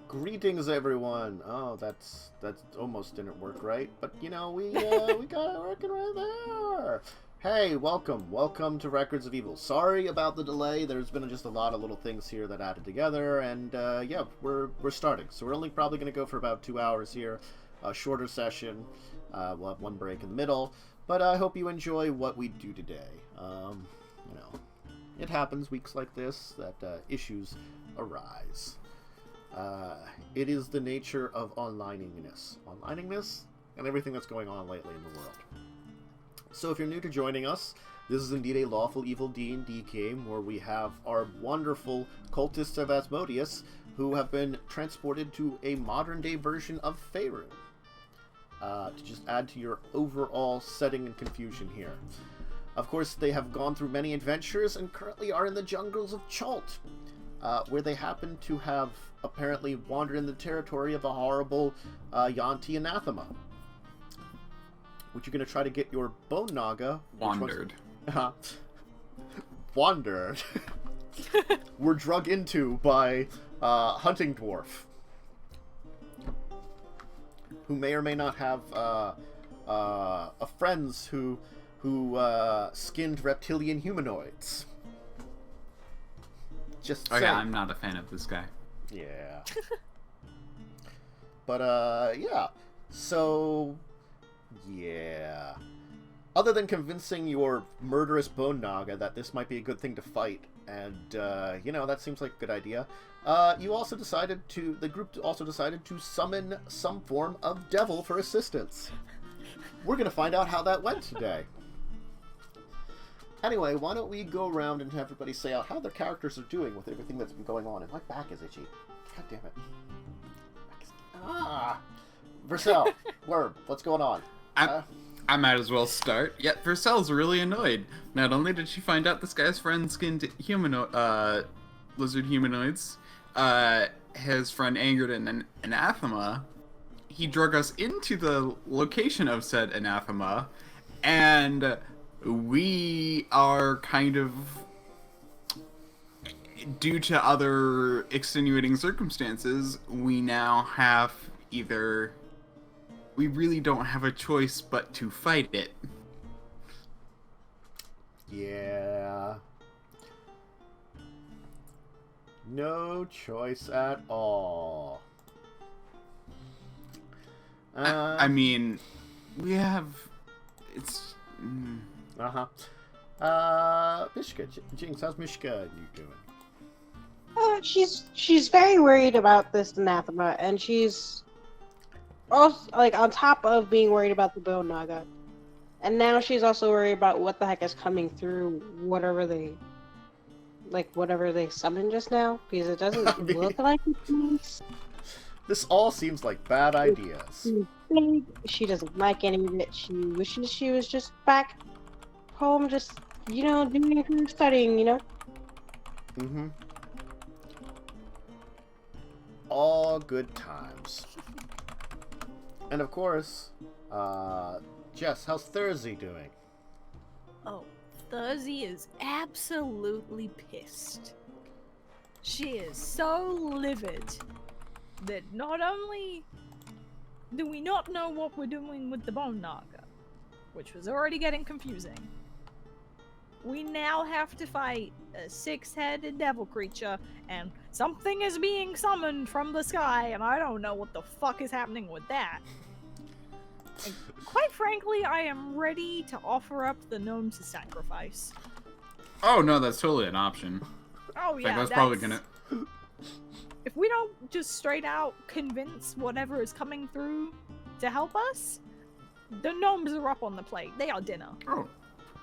Greetings, everyone. Oh, that almost didn't work right, but you know we we got it working right there. Hey, welcome to Records of Evil. Sorry about the delay. There's been just a lot of little things here that added together, and yeah, we're starting. So we're only probably going to go for about 2 hours here, a shorter session. We'll have one break in the middle, but I hope you enjoy what we do today. You know, it happens weeks like this that issues arise. It is the nature of onlineingness, and everything that's going on lately in the world. So if you're new to joining us, this is indeed a Lawful Evil D&D game where we have our wonderful cultists of Asmodeus who have been transported to a modern-day version of Faerun. To just add to your overall setting and confusion here. Of course, they have gone through many adventures and currently are in the jungles of Chult, where they happen to have apparently wandered in the territory of a horrible yuan-ti anathema. Which you're going to try to get your bone naga... Wandered. Wandered. Were drug into by hunting dwarf. Who may or may not have friends who skinned reptilian humanoids. Just okay, saying. I'm not a fan of this guy. Yeah. But, yeah. So, yeah. Other than convincing your murderous bone naga that this might be a good thing to fight, and, you know, that seems like a good idea, the group also decided to summon some form of devil for assistance. We're gonna find out how that went today. Anyway, why don't we go around and have everybody say out how their characters are doing with everything that's been going on. And my back is itchy. God damn it. Vercel, Worm, what's going on? I might as well start. Yeah, Vercel's really annoyed. Not only did she find out this guy's friend skinned lizard humanoids, his friend angered an anathema, he drug us into the location of said anathema, and we are kind of, due to other extenuating circumstances, we now have we really don't have a choice but to fight it. Yeah. No choice at all. I mean, we have... It's... Mishka. Jinx, how's Mishka doing? She's very worried about this anathema, and she's also, like, on top of being worried about the bone naga. And now she's also worried about what the heck is coming through whatever they summoned just now, because it doesn't look like it's. This all seems like bad ideas. She doesn't like any of it. She wishes she was just back home, just, you know, doing her studying, you know? Mm-hmm. All good times. And of course, Jess, how's Thursday doing? Oh, Thursday is absolutely pissed. She is so livid that not only do we not know what we're doing with the bone naga, which was already getting confusing, we now have to fight a 6-headed devil creature, and something is being summoned from the sky, and I don't know what the fuck is happening with that. And quite frankly, I am ready to offer up the gnomes to sacrifice. Oh no, that's totally an option. Oh yeah, that's probably gonna... If we don't just straight out convince whatever is coming through to help us, the gnomes are up on the plate. They are dinner.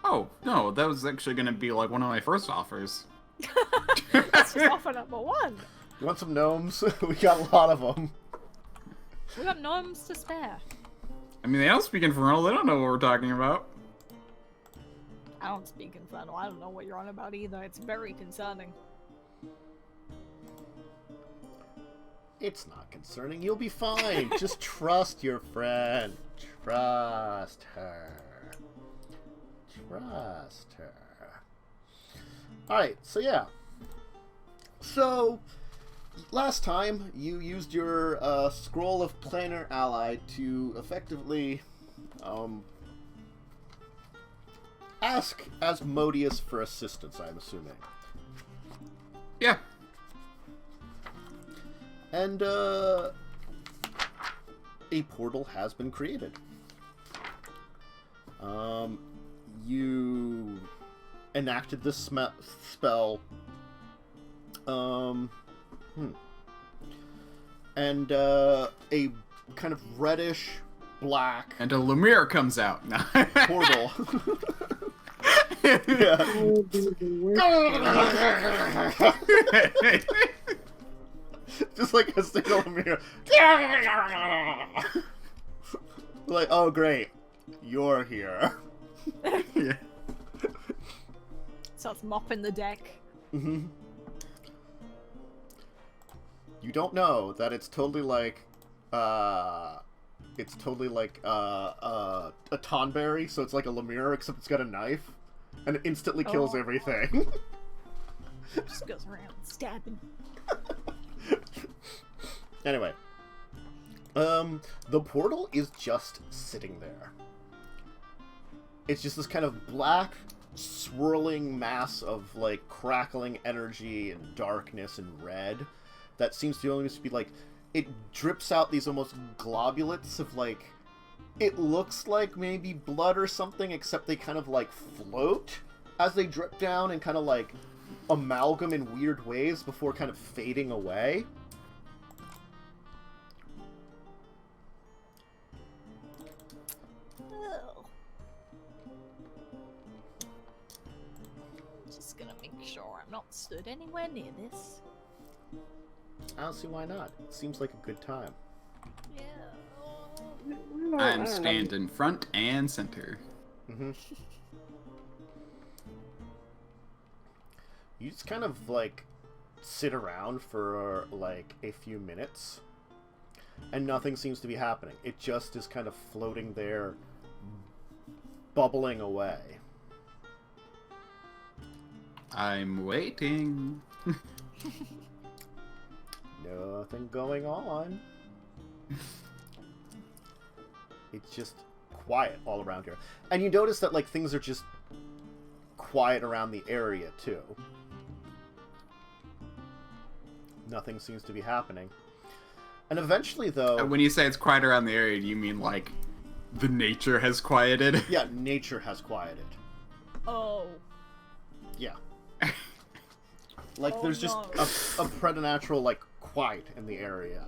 Oh, no, that was actually gonna be like one of my first offers. That's just offer number one. You want some gnomes? We got a lot of them. We got gnomes to spare. I mean, they don't speak Infernal. They don't know what we're talking about. I don't speak Infernal. I don't know what you're on about either. It's very concerning. It's not concerning. You'll be fine. Just trust your friend. Trust her. Trust her. Alright, so yeah. So, last time you used your scroll of planar ally to effectively ask Asmodeus for assistance, I'm assuming. Yeah. And a portal has been created. You enacted this spell. And a kind of reddish black And a Lemire comes out. portal. Yeah. Just like a single mirror. Like, oh great, you're here. Yeah. Starts mopping the deck. Mm-hmm. You don't know that it's totally like a tonberry, so it's like a Lemire, except it's got a knife, and it instantly kills everything. Just goes around stabbing. Anyway, the portal is just sitting there. It's just this kind of black, swirling mass of, like, crackling energy and darkness and red that seems to almost be, like, it drips out these almost globulates of, like, it looks like maybe blood or something, except they kind of, like, float as they drip down and kind of, like, amalgam in weird ways before kind of fading away. Oh. Just gonna make sure I'm not stood anywhere near this. I don't see why not. It seems like a good time. Yeah. I'm standing front and center. Mm-hmm. You just kind of, like, sit around for, like, a few minutes, and nothing seems to be happening. It just is kind of floating there, bubbling away. I'm waiting. Nothing going on. It's just quiet all around here. And you notice that, like, things are just quiet around the area, too. Nothing seems to be happening. And eventually, though... When you say it's quiet around the area, do you mean, like, the nature has quieted? Yeah, nature has quieted. Oh. Yeah. Like, Oh, there's just no. a preternatural, like, quiet in the area.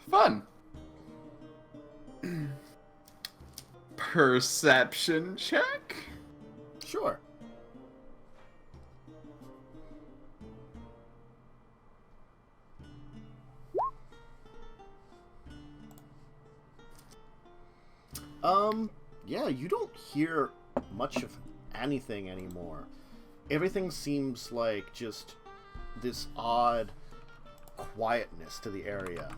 Fun. Perception check? Sure. Yeah, you don't hear much of anything anymore. Everything seems like just this odd quietness to the area.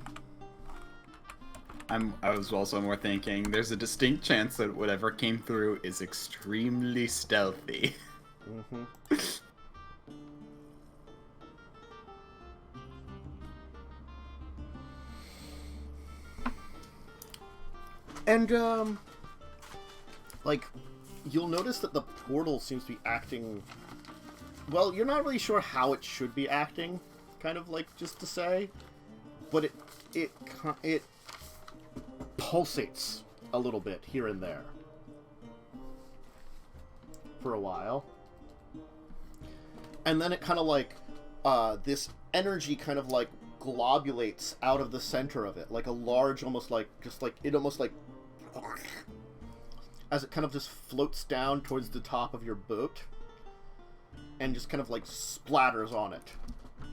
I was also more thinking, there's a distinct chance that whatever came through is extremely stealthy. Mm-hmm. And, like, you'll notice that the portal seems to be acting... Well, you're not really sure how it should be acting, kind of like, just to say. But it pulsates a little bit here and there. For a while. And then it kind of like, this energy kind of like globulates out of the center of it. Like a large, almost like, just like, it almost like... As it kind of just floats down towards the top of your boat. And just kind of like splatters on it.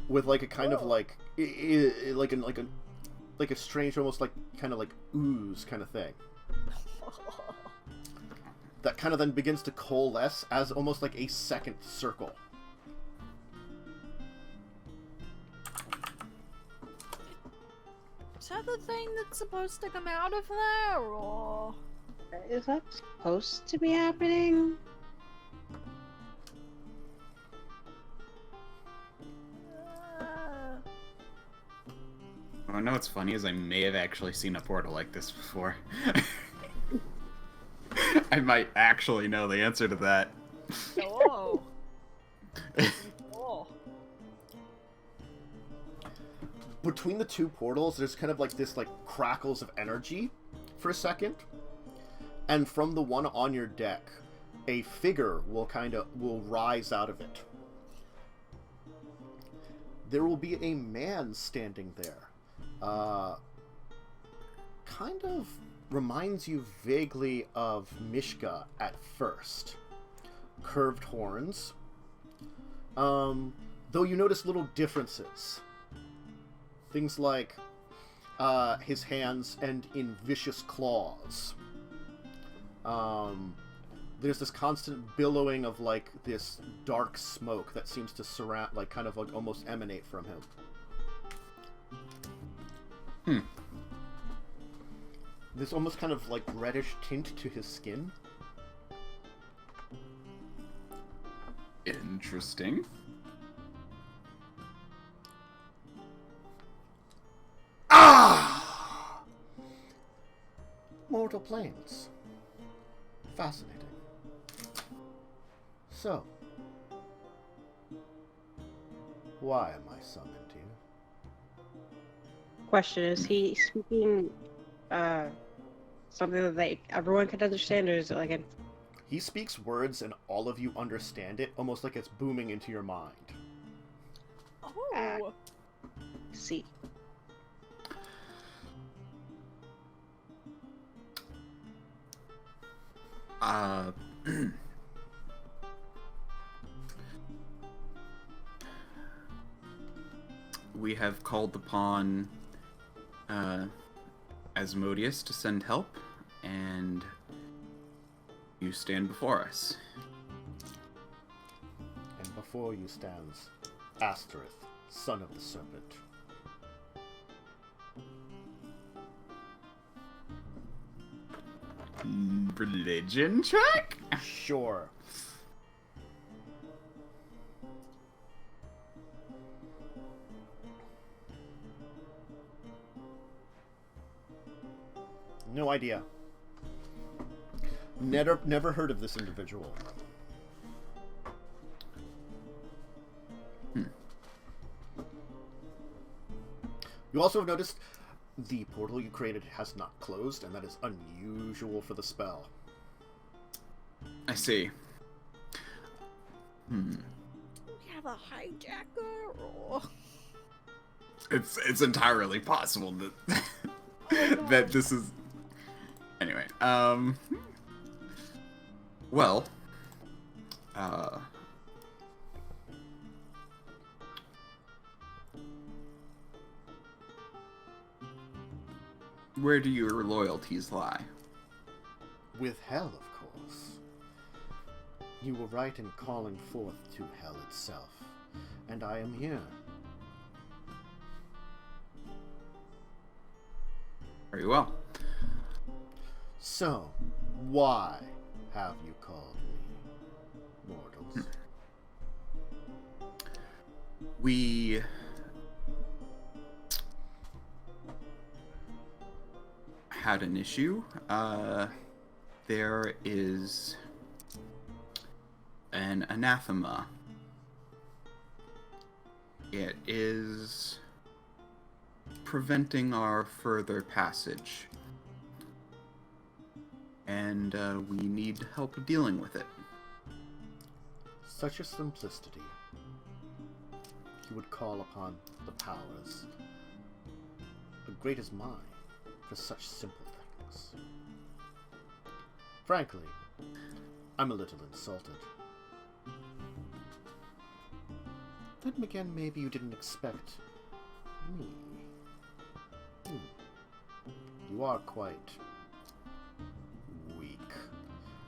With like a kind of like, like a strange, almost like, kind of like ooze kind of thing. That kind of then begins to coalesce as almost like a second circle. Is that the thing that's supposed to come out of there, or...? Is that supposed to be happening? want to know what's funny is I may have actually seen a portal like this before. I might actually know the answer to that. Oh. Oh. Between the two portals, there's kind of like this like crackles of energy for a second, and from the one on your deck, a figure will rise out of it. There will be a man standing there. Kind of reminds you vaguely of Mishka at first. Curved horns. Though you notice little differences. Things like his hands end in vicious claws. There's this constant billowing of like this dark smoke that seems to surround, like kind of like almost emanate from him. This almost kind of like reddish tint to his skin. Interesting. Ah! Mortal planes. Fascinating. So, why am I summoned here? Question: is he speaking something that everyone can understand, or is it like a... He speaks words and all of you understand it, almost like it's booming into your mind. Oh. See? We have called upon Asmodeus to send help, and you stand before us. And before you stands Asterith, son of the serpent. Religion check? Sure. No idea. Never heard of this individual. You also have noticed the portal you created has not closed, and that is unusual for the spell. I see. We have a hijacker, or... It's entirely possible that that this is... Anyway, well, where do your loyalties lie? With hell, of course. You were right in calling forth to hell itself, and I am here. Very well. So, why have you called me, mortals? We had an issue. There is an anathema. It is preventing our further passage. And we need help dealing with it. Such a simplicity. You would call upon the powers, as great as mine, for such simple things. Frankly, I'm a little insulted. Then again, maybe you didn't expect me. You are quite weak.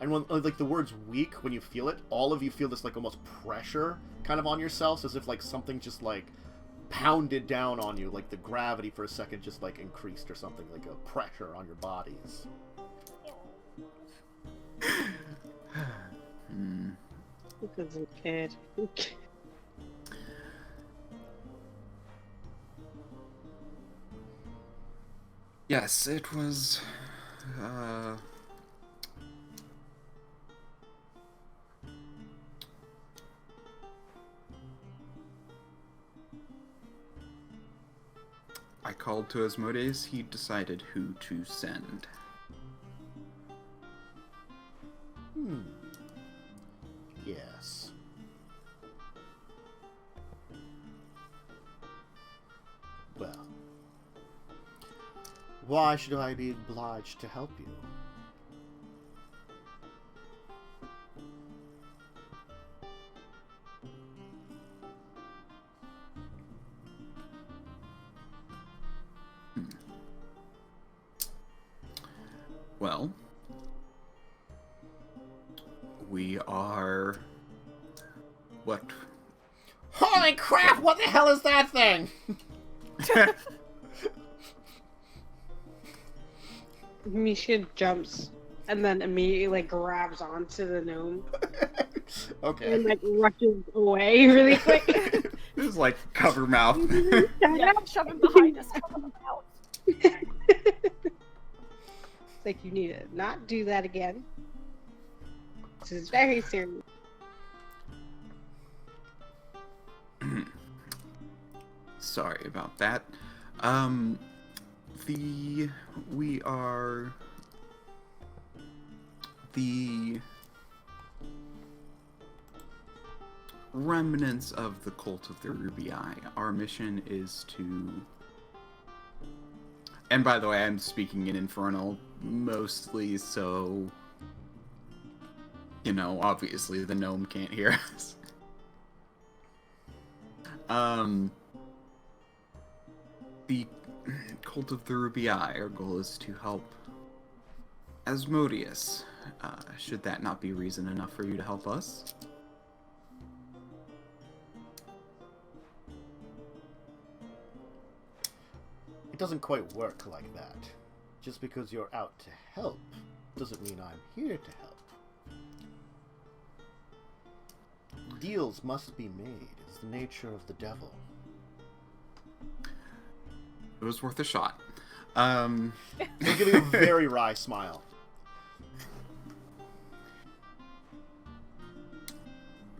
And when, like, the words weak, when you feel it, all of you feel this, like, almost pressure kind of on yourselves, as if, like, something just, like, pounded down on you, like the gravity for a second just, like, increased or something, like a pressure on your bodies. This is a kid. Yes, it was. I called to Asmodeus. He decided who to send. Yes. Well, why should I be obliged to help you? Well, we are... What? Holy crap! What the hell is that thing? Misha jumps and then immediately like grabs onto the gnome Okay. and like rushes away really quick. It was like cover mouth. Yeah, shove him behind us. Cover him out. It's like, you need to not do that again. This is very serious. Sorry about that. We are the remnants of the cult of the Ruby Eye. Our mission is to... And by the way, I'm speaking in Infernal mostly, so... You know, obviously the gnome can't hear us. The cult of the Ruby Eye, our goal is to help Asmodeus. Should that not be reason enough for you to help us? It doesn't quite work like that. Just because you're out to help doesn't mean I'm here to help. Deals must be made. It's the nature of the devil. It was worth a shot. They're giving a very wry smile.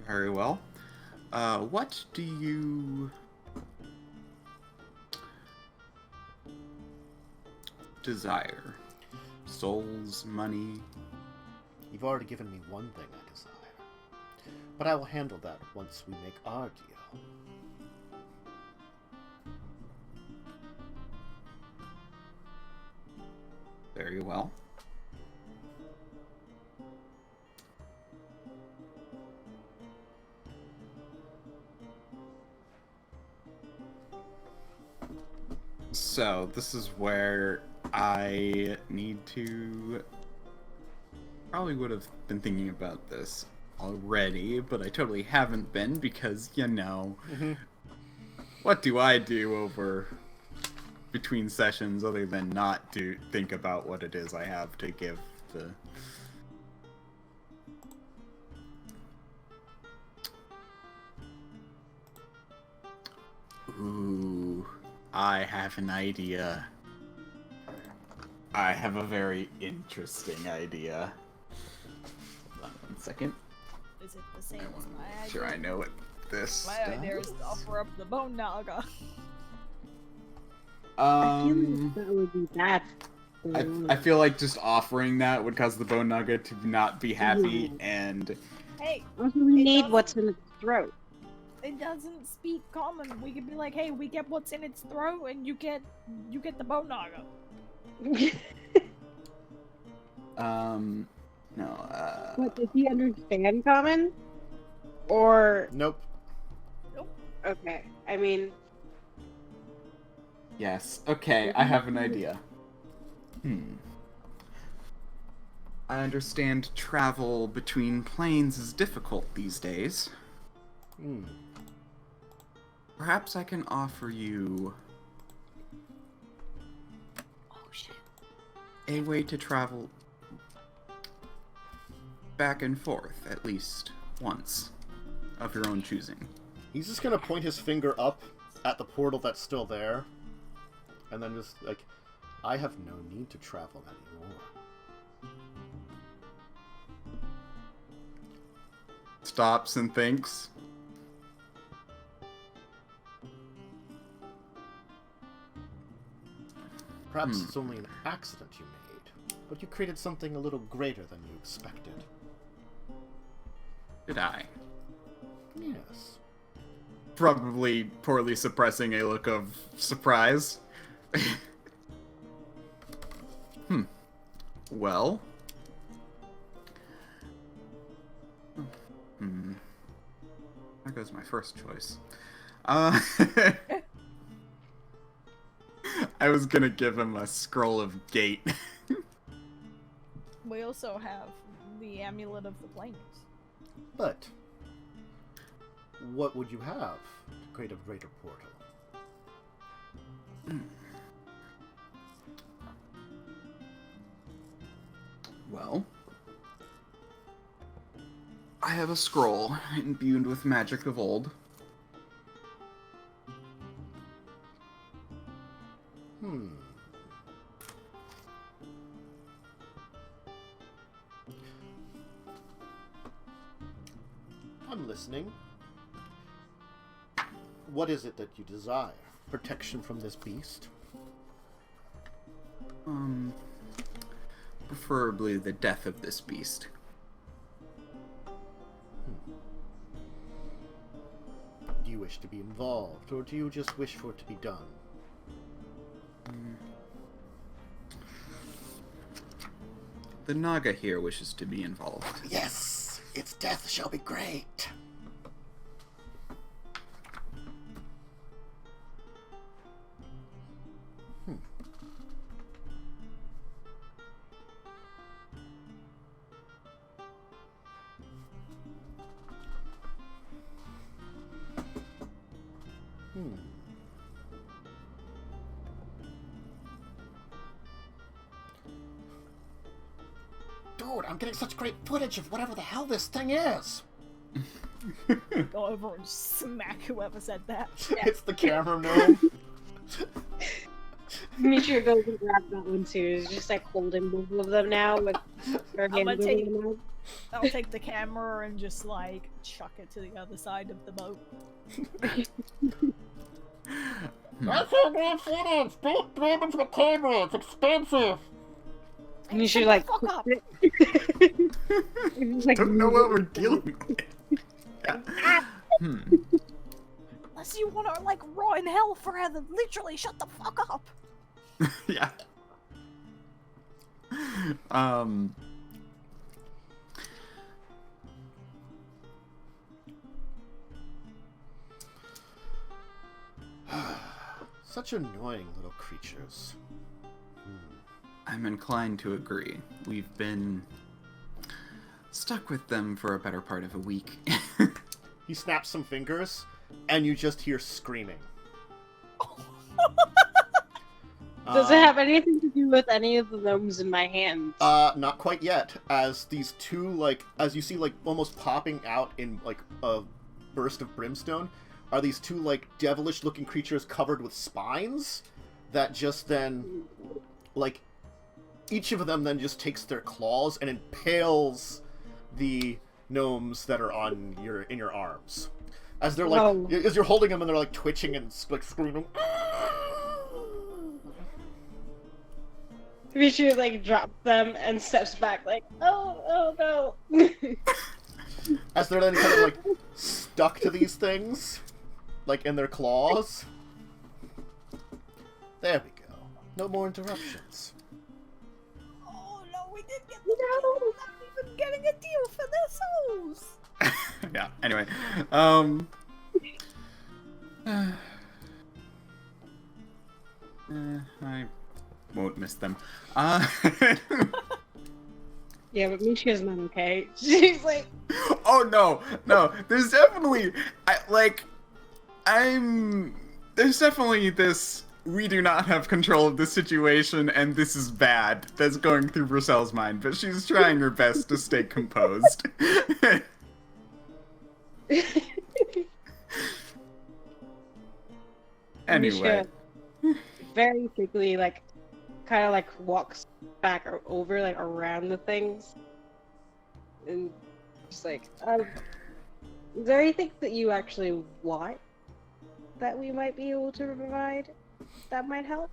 Very well. What do you desire? Souls, money? You've already given me one thing I desire. But I will handle that once we make our deal. Very well. So, this is where I need to... Probably would have been thinking about this already, but I totally haven't been because, you know, what do I do over between sessions other than not to think about what it is I have to give the... Ooh, I have an idea. I have a very interesting idea. Hold on 1 second. Is it the same I as want to my make idea? sure I know what this My idea is to offer up the bone naga. I feel like that would be bad. I feel like just offering that would cause the bone nugget to not be happy, and Hey, Also, we It need does- what's in its throat. it doesn't speak common. We could be like, hey, we get what's in its throat, and you get the bone naga. no, But does he understand common? Or Nope. okay, I mean, yes, okay, I have an idea. I understand travel between planes is difficult these days. Perhaps I can offer you Oh shit. a way to travel back and forth at least once of your own choosing. He's just gonna point his finger up at the portal that's still there, and then just like, I have no need to travel anymore. Stops and thinks. Perhaps it's only an accident you made, but you created something a little greater than you expected. Did I? Yes. Probably poorly suppressing a look of surprise. Well. There goes my first choice. I was gonna give him a scroll of gate. We also have the Amulet of the Plains. But what would you have to create a greater portal? Well, I have a scroll imbued with magic of old. I'm listening. What is it that you desire? Protection from this beast? Preferably the death of this beast. Do you wish to be involved, or do you just wish for it to be done? The Naga here wishes to be involved. Yes! Its death shall be great! Dude, I'm getting such great footage of whatever the hell this thing is! Go over and smack whoever said that. It's the camera gnome. Misha goes and grabs that one too. He's just like holding both of them now with her hand gonna take- in her mouth. I'll take the camera and just like chuck it to the other side of the boat. That's so great footage! Don't grab into the camera, it's expensive! Misha like Fuck up. He's like, Don't know what we're dealing with. Yeah. Unless you want to like rot in hell forever, literally shut the fuck up. Yeah. Such annoying little creatures. I'm inclined to agree. We've been stuck with them for a better part of a week. He snaps some fingers, and you just hear screaming. Does it have anything to do with any of the gnomes in my hand? Not quite yet. As these two, as you see, almost popping out in, a burst of brimstone, are these two, devilish-looking creatures covered with spines that just then, each of them then just takes their claws and impales the gnomes that are in your arms. As they're, as you're holding them and they're, twitching and, screaming. Misha, drops them and steps back, oh no. As they're then kind of, stuck to these things. In their claws. There we go. No more interruptions. Oh no, we did get the deal. We're not even getting a deal for their souls. Yeah, anyway. I won't miss them. Yeah, but Misha's not okay. She's like... Oh no, there's definitely, there's definitely this, we do not have control of the situation and this is bad, that's going through Brachel's mind, but she's trying her best to stay composed. Anyway. Misha very quickly, kind of like walks back or over, like around the things, and just like, is there anything that you actually want that we might be able to provide that might help?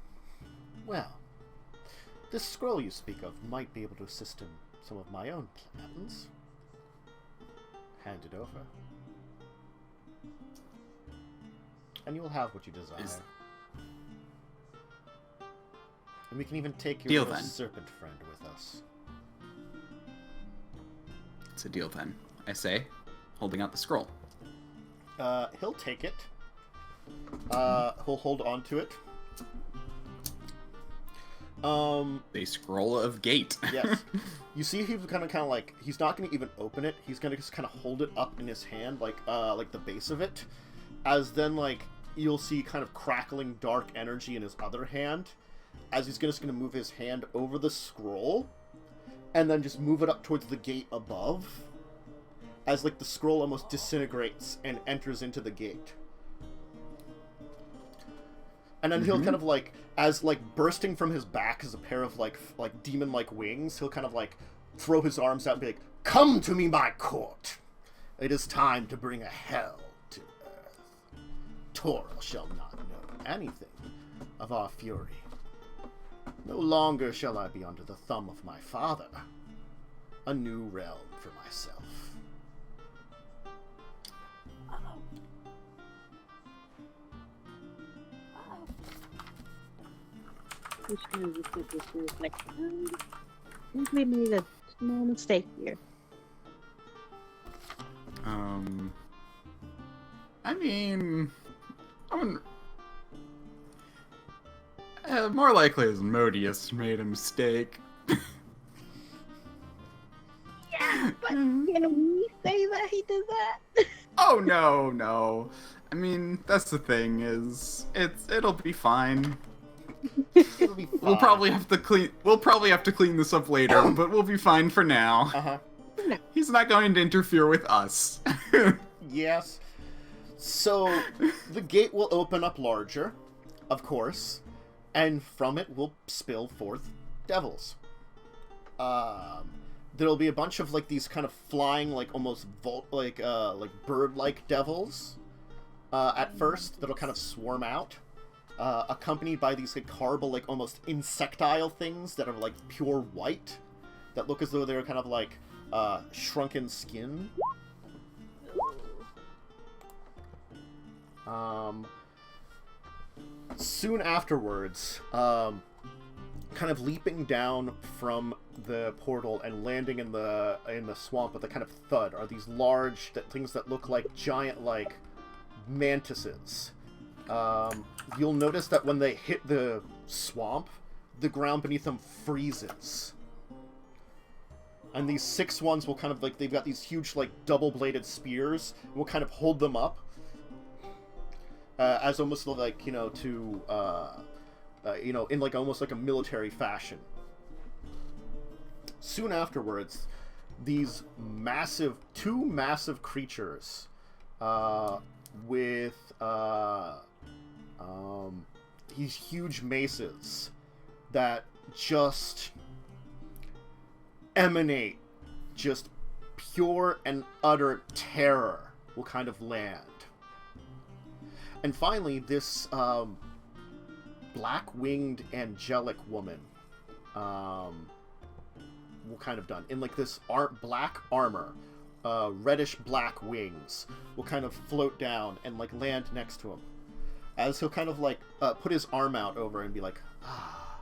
Well, this scroll you speak of might be able to assist in some of my own plans. Hand it over. And you will have what you desire. And we can even take your Deal, then. serpent friend with us. It's a deal then, I say, holding out the scroll. He'll take it. He'll hold on to it. A scroll of gate. Yes. You see, he's kind of like, he's not going to even open it. He's going to just kind of hold it up in his hand, like the base of it. As then, like, you'll see kind of crackling dark energy in his other hand. As he's just going to move his hand over the scroll. And then just move it up towards the gate above. As, like, the scroll almost disintegrates and enters into the gate. And then he'll kind of, like, as, like, bursting from his back is a pair of, like demon-like wings, he'll kind of, like, throw his arms out and be like, "Come to me, my court! It is time to bring a hell to earth. Toril shall not know anything of our fury. No longer shall I be under the thumb of my father. A new realm for myself." Like, I think we made a small mistake here. I mean, more likely Asmodeus made a mistake. Yeah, but can we say that he did that? Oh no. I mean, that's the thing is, it'll be fine. It'll be fine. We'll probably have to clean this up later, but we'll be fine for now. Uh-huh. He's not going to interfere with us. Yes. So, the gate will open up larger, of course, and from it will spill forth devils. There'll be a bunch of, like, these kind of flying, like, almost like bird-like devils, at first, that'll kind of swarm out, accompanied by these, like, horrible, like, almost insectile things that are, like, pure white, that look as though they're kind of, like, shrunken skin. Soon afterwards, kind of leaping down from the portal and landing in the swamp with a kind of thud are these large things that look like giant, like, mantises. You'll notice that when they hit the swamp, the ground beneath them freezes. And these 6 ones will kind of, like, they've got these huge, like, double-bladed spears, will kind of hold them up. As almost, like, you know, to, you know, in, like, almost like a military fashion. Soon afterwards, these two massive creatures, with, these huge maces that just emanate just pure and utter terror will kind of land. And finally, this black-winged angelic woman will kind of done. In, like, this black armor, reddish-black wings will kind of float down and, like, land next to him. As he'll kind of, like, put his arm out over and be like, "Ah,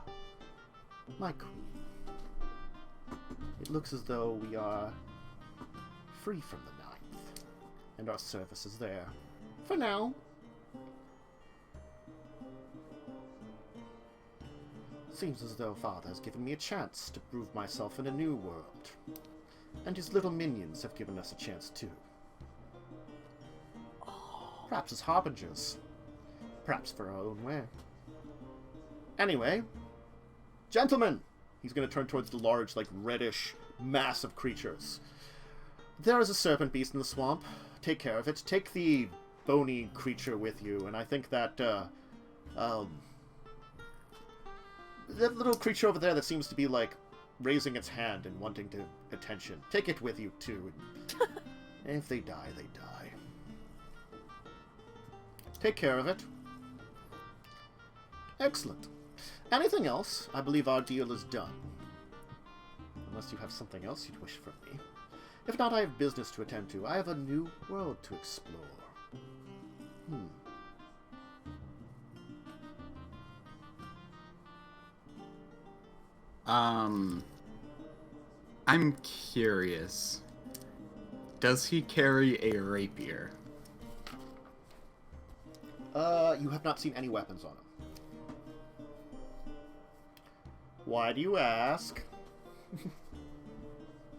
my queen. It looks as though we are free from the ninth, and our service is there. For now. Seems as though Father has given me a chance to prove myself in a new world. And his little minions have given us a chance too. Perhaps as harbingers. Perhaps for our own way. Anyway, gentlemen! He's going to turn towards the large, like, reddish, massive creatures. There is a serpent beast in the swamp. Take care of it. Take the bony creature with you, and I think that, that little creature over there that seems to be, like, raising its hand and wanting to attention. Take it with you, too. And if they die, they die. Take care of it. Excellent. Anything else? I believe our deal is done. Unless you have something else you'd wish from me. If not, I have business to attend to. I have a new world to explore. I'm curious. Does he carry a rapier? You have not seen any weapons on him. Why do you ask?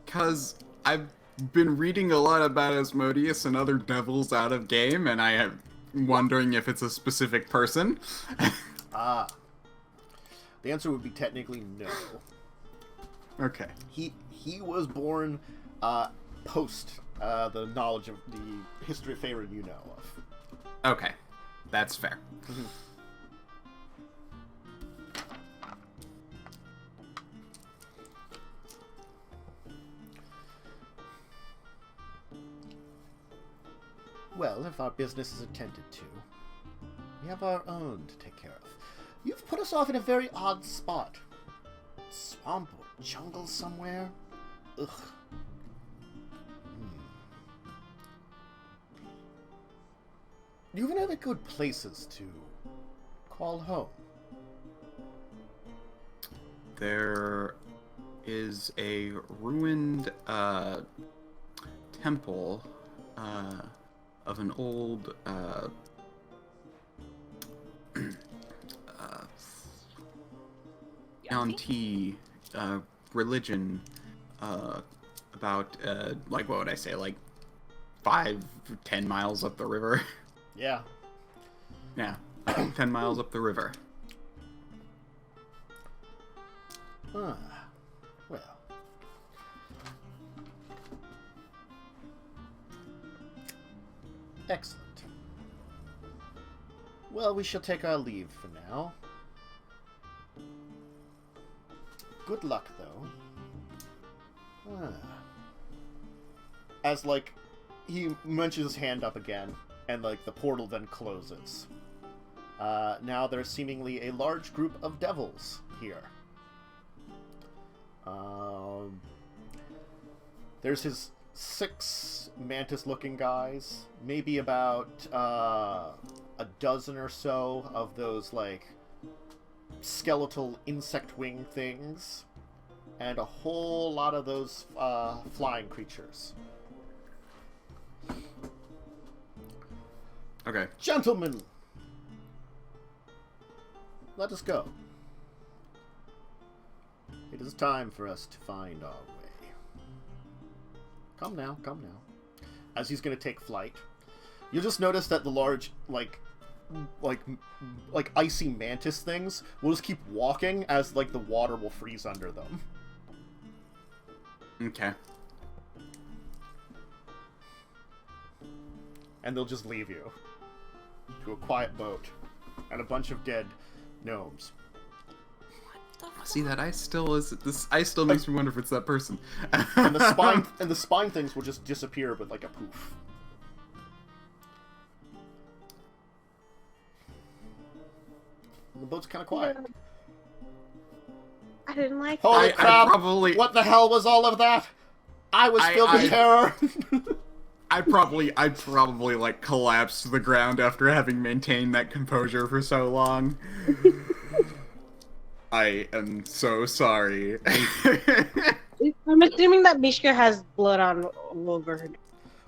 Because I've been reading a lot about Asmodeus and other devils out of game, and I am wondering if it's a specific person. Ah. The answer would be technically no. Okay. He was born post the knowledge of the history of Faerun you know of. Okay. That's fair. Well, if our business is attended to, we have our own to take care of. You've put us off in a very odd spot. Swamp or jungle somewhere? Ugh. You have any other good places to call home? There is a ruined temple of an old yuan-ti religion about like, what would I say, like 5-10 miles up the river. Yeah. Yeah, 10 miles up the river. Well. Excellent. Well, we shall take our leave for now. Good luck, though. As, like, he munches his hand up again, and, like, the portal then closes. Now there's seemingly a large group of devils here. There's his 6 mantis-looking guys, maybe about a dozen or so of those, like, skeletal insect wing things, and a whole lot of those flying creatures. Okay. Gentlemen, let us go. It is time for us to find our way. Come now, come now. As he's going to take flight, you'll just notice that the large, like icy mantis things will just keep walking as, like, the water will freeze under them. Okay. And they'll just leave you to a quiet boat and a bunch of dead gnomes. See, that ice still makes me wonder if it's that person. And the spine things will just disappear with, like, a poof. The boat's kind of quiet. I didn't like Holy that. crap! probably- What the hell was all of that? I was filled with terror. I'd probably like collapse to the ground after having maintained that composure for so long. I am so sorry. I'm assuming that Mishka has blood on over her.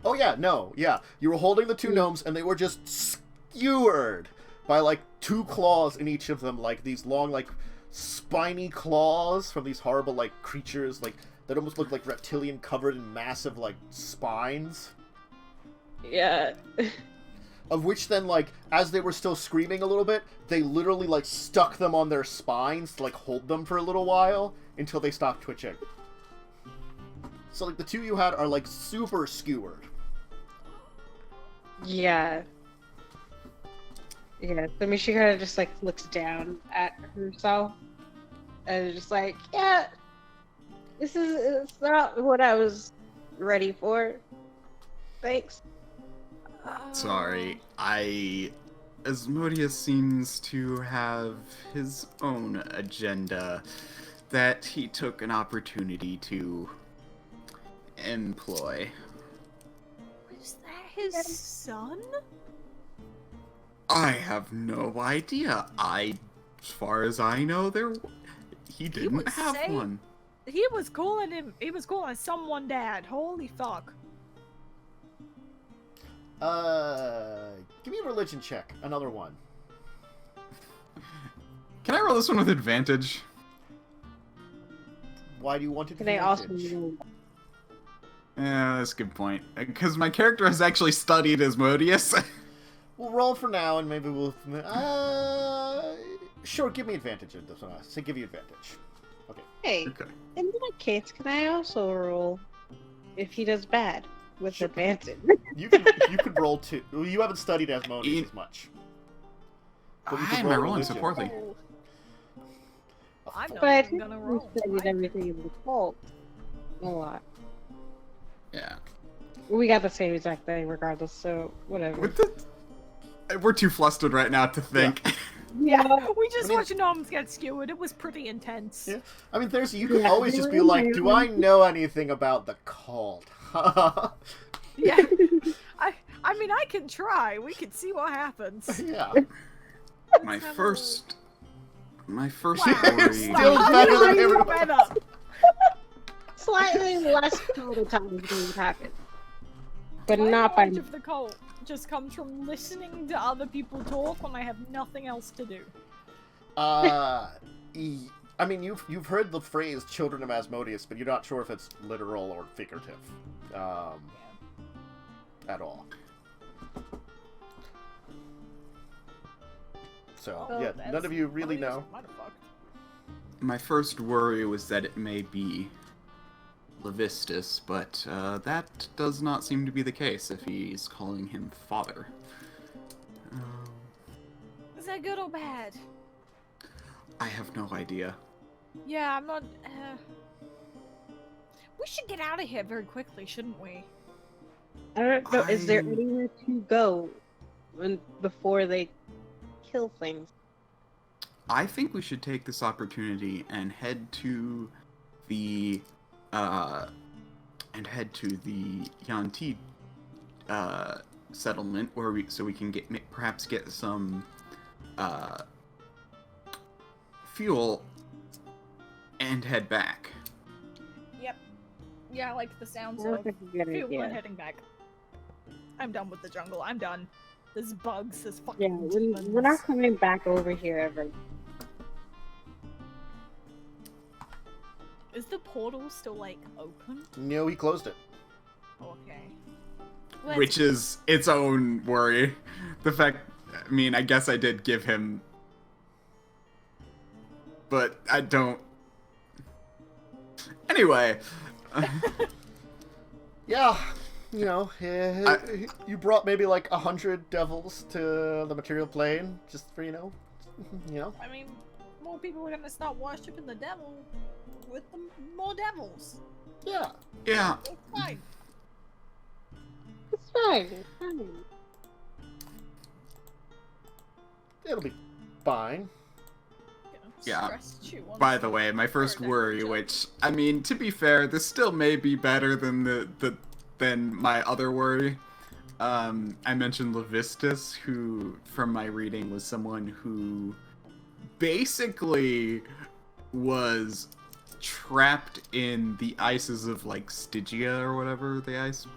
Oh yeah, no, yeah. You were holding the 2 gnomes, and they were just skewered by, like, 2 claws in each of them, like these long, like, spiny claws from these horrible, like, creatures, like, that almost look like reptilian, covered in massive, like, spines. Yeah. Of which then, like, as they were still screaming a little bit, they literally, like, stuck them on their spines to, like, hold them for a little while until they stopped twitching. So, like, the 2 you had are, like, super skewered. Yeah. Yeah, so Mishka kind of just, like, looks down at herself. And it's just like, yeah, it's not what I was ready for. Thanks. Sorry, Asmodeus seems to have his own agenda that he took an opportunity to employ. Was that his son? I have no idea. As far as I know, he didn't would have say- one. He was calling someone dad. Holy fuck. Give me a religion check. Another one. Can I roll this one with advantage? Why do you want Can I also advantage? Yeah, that's a good point. Because my character has actually studied Asmodeus. We'll roll for now, and maybe we'll. Sure, give me advantage in this one. Say give you advantage. Okay. Hey, Okay. in that case, can I also roll if he does bad with Sure. advantage? You could roll two. Well, you haven't studied Asmodeus as much. But you could Why am I rolling religion. so poorly? Oh, I'm not But I even think gonna we roll. studied everything in the cult a lot. Yeah. We got the same exact thing regardless, so whatever. We're too flustered right now to think. Yeah. We just I mean- watched gnomes get skewered. It was pretty intense. Yeah. I mean, you could Yeah, always they just were be in like, my "Do room." I know anything about the cult?" Yeah. I mean, I can try. We can see what happens. Yeah. my have a first Wow. worry. Still better than You're everybody. better. Slightly less time things happen. But My not by knowledge of the cult just comes from listening to other people talk when I have nothing else to do. I mean, you've heard the phrase "children of Asmodeus," but you're not sure if it's literal or figurative, at all. So Oh, yeah, that's- none of you really Asmodeus know. might have fucked. My first worry was that it may be Levistus, but that does not seem to be the case if he's calling him father. Is that good or bad? I have no idea. Yeah, I'm not. We should get out of here very quickly, shouldn't we? I don't know. Is there I- anywhere to go before they kill things? I think we should take this opportunity and head to the yuan-ti settlement where we can perhaps get some fuel and head back. Yep. Yeah, I like the sounds Sounds of like a good fuel idea. and heading back. I'm done with the jungle. I'm done. There's bugs. There's Yeah, fucking demons. we're not coming back over here ever. Is the portal still like open? No, he closed it. Okay. Which is its own worry. The fact, I mean, I guess I did give him, but I don't. Anyway, Yeah, you know, you brought maybe like 100 devils to the material plane just for you know. I mean, more people are gonna start worshiping the devil with the more devils. Yeah. yeah, It's fine. It's fine. It's fine. It'll be fine. You know, Yeah. stress chew on by some the way, my first bird worry, apple which, I mean, to be fair, this still may be better than than my other worry. I mentioned Levistus, who, from my reading, was someone who basically was trapped in the ices of, like, Stygia or whatever the ice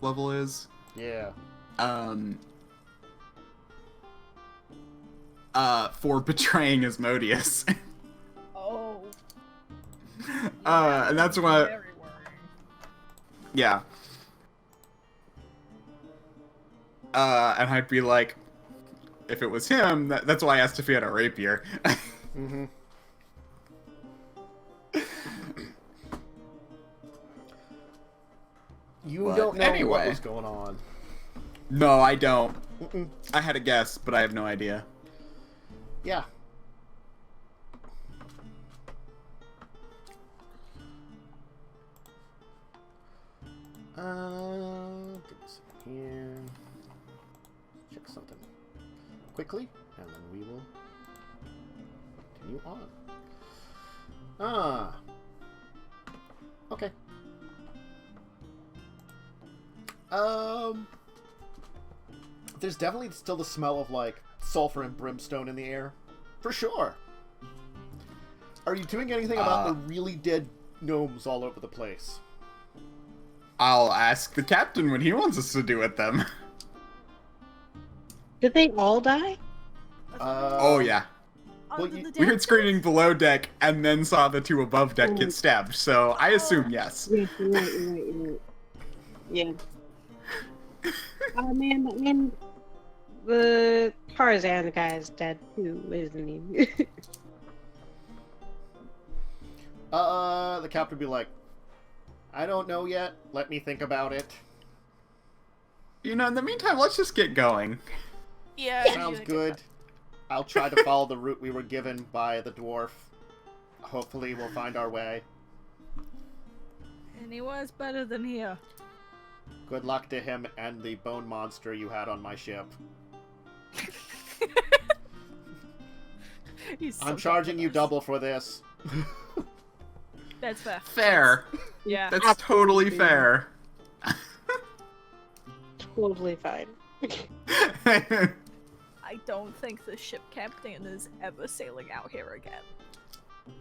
level is. Yeah. For betraying Asmodeus. Oh. And that's why, Very worrying. yeah. And I'd be like, if it was him, that's why I asked if he had a rapier. Mm-hmm. You But don't know what anyway. was going on. No, I don't. Mm-mm. I had a guess, but I have no idea. Yeah. Get this in here. Check something quickly, and then we will continue on. Okay. There's definitely still the smell of, like, sulfur and brimstone in the air. For sure. Are you doing anything about the really dead gnomes all over the place? I'll ask the captain what he wants us to do with them. Did they all die? Oh, yeah. Well, Under the We heard deck? screaming below deck and then saw the two above deck get stabbed, so I assume yes. Yeah, you're right. Yeah. Oh man, the Tarzan guy's dead too, isn't he? The captain would be like, I don't know yet. Let me think about it. You know, in the meantime, let's just get going. Yeah. Sounds good. I'll try to follow the route we were given by the dwarf. Hopefully we'll find our way. Anywhere's better than here. Good luck to him and the bone monster you had on my ship. He's so I'm charging you dumb. double for this. That's fair. Fair. Yeah. That's totally fair. Totally fine. I don't think the ship captain is ever sailing out here again.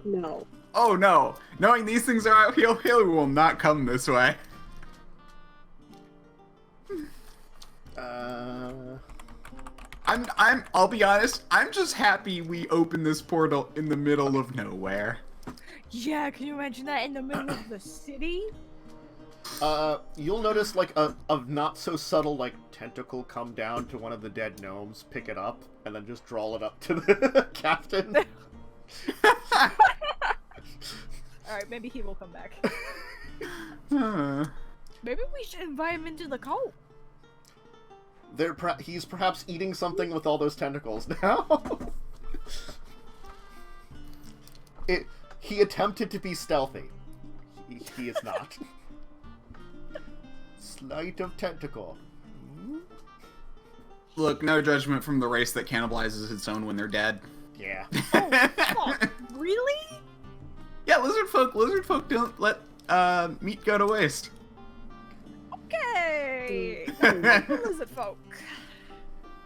No. Oh no. Knowing these things are out here, he will not come this way. I'll be honest, I'm just happy we opened this portal in the middle of nowhere. Yeah, can you imagine that in the middle of the city? You'll notice, like, a not so subtle, like, tentacle come down to one of the dead gnomes, pick it up, and then just draw it up to the captain. Alright, maybe he will come back. Huh. Maybe we should invite him into the cult. He's perhaps eating something with all those tentacles now. He attempted to be stealthy. He is not. Sleight of tentacle. Look, no judgment from the race that cannibalizes its own when they're dead. Yeah. Oh, fuck. Really? Yeah, lizard folk don't let meat go to waste. Okay. Lizard folk.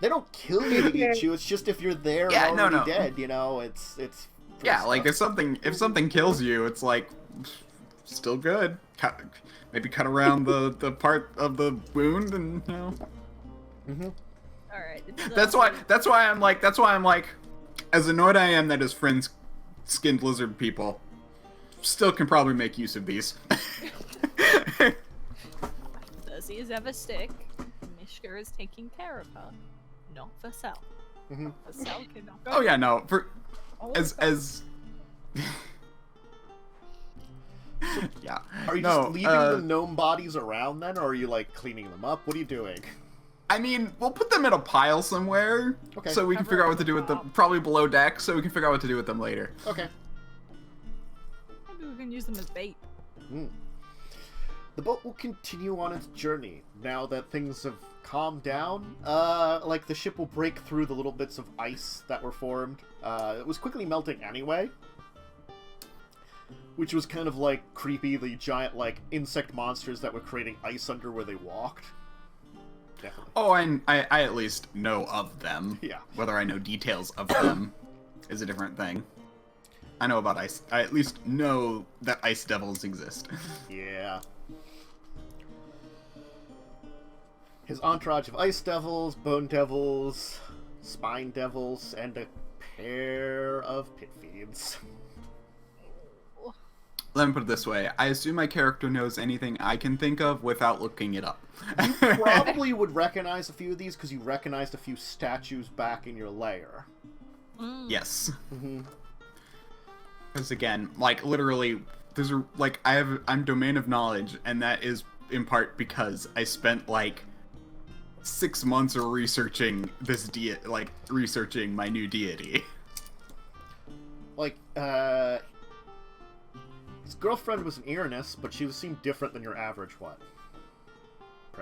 They don't kill you to eat you. It's just if you're there Yeah, already no. dead, you know. It's. Yeah, like if something kills you, it's like still good. Maybe cut around the part of the wound, and you know. Mm-hmm. All right. That's why I'm like, as annoyed I am that his friends skinned lizard people, still can probably make use of these. Does he is ever sick? Mishka is taking care of her. Not for Sal. Mm-hmm. For Sal cannot go. Oh yeah, no. For Only as for- as. Yeah. Are you No, just leaving the gnome bodies around then, or are you like cleaning them up? What are you doing? I mean, we'll put them in a pile somewhere, Okay. so we can figure out what to do with them. Probably below deck, so we can figure out what to do with them later. Okay. Maybe we can use them as bait. The boat will continue on its journey now that things have calmed down. Like the ship will break through the little bits of ice that were formed. It was quickly melting anyway, which was kind of like creepy. The giant like insect monsters that were creating ice under where they walked. Definitely. Oh, I at least know of them. Yeah. Whether I know details of them is a different thing. I know about ice. I at least know that ice devils exist. Yeah. His entourage of ice devils, bone devils, spine devils, and a pair of pit fiends. Let me put it this way. I assume my character knows anything I can think of without looking it up. You probably would recognize a few of these because you recognized a few statues back in your lair. Yes. Mm-hmm. Because again, like literally, there's a, like I'm domain of knowledge, and that is in part because I spent like 6 months of researching this researching my new deity. Like, his girlfriend was an Erenus, but she seemed different than your average one.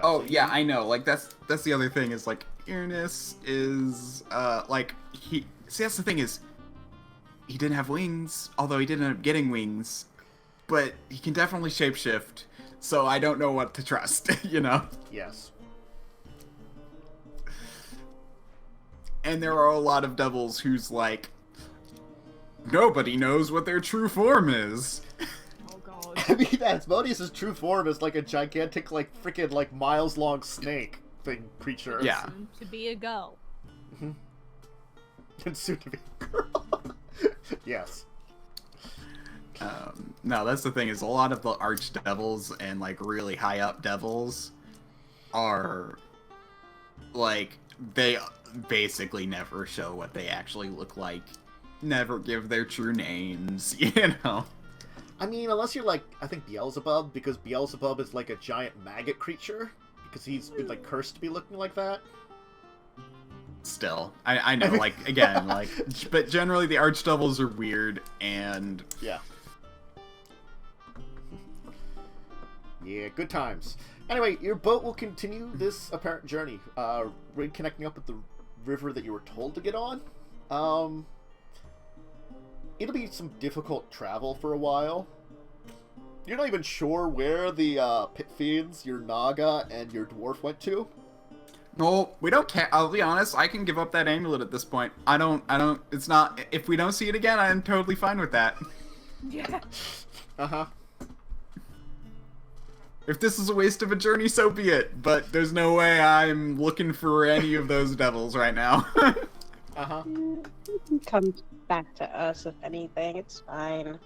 Oh yeah, I know. Like that's the other thing is like Uranus is like he. See, that's the thing is he didn't have wings, although he did end up getting wings, but he can definitely shapeshift. So I don't know what to trust, you know. Yes. And there are a lot of devils who's like nobody knows what their true form is. Oh god. I mean, Asmodeus' true form is like a gigantic, like, freaking, like, miles-long snake thing creature. Yeah. Soon to be a girl. And soon to be a girl. Yes. No, that's the thing is a lot of the archdevils and like really high up devils are like they basically never show what they actually look like, never give their true names, you know. I mean, unless you're like, I think Beelzebub, because Beelzebub is like a giant maggot creature, because he's been like cursed to be looking like that. Still, I know, like again, like, but generally the archdevils are weird and yeah. Yeah, good times. Anyway, your boat will continue this apparent journey, reconnecting up with the river that you were told to get on. It'll be some difficult travel for a while. You're not even sure where the pit fiends, your Naga, and your dwarf went to. no, we don't care. I'll be honest, I can give up that amulet at this point. I don't, it's not, if we don't see it again, I'm totally fine with that. Yeah. Uh-huh. If this is a waste of a journey, so be it. But there's no way I'm looking for any of those devils right now. Uh-huh. He comes back to us, if anything. It's fine.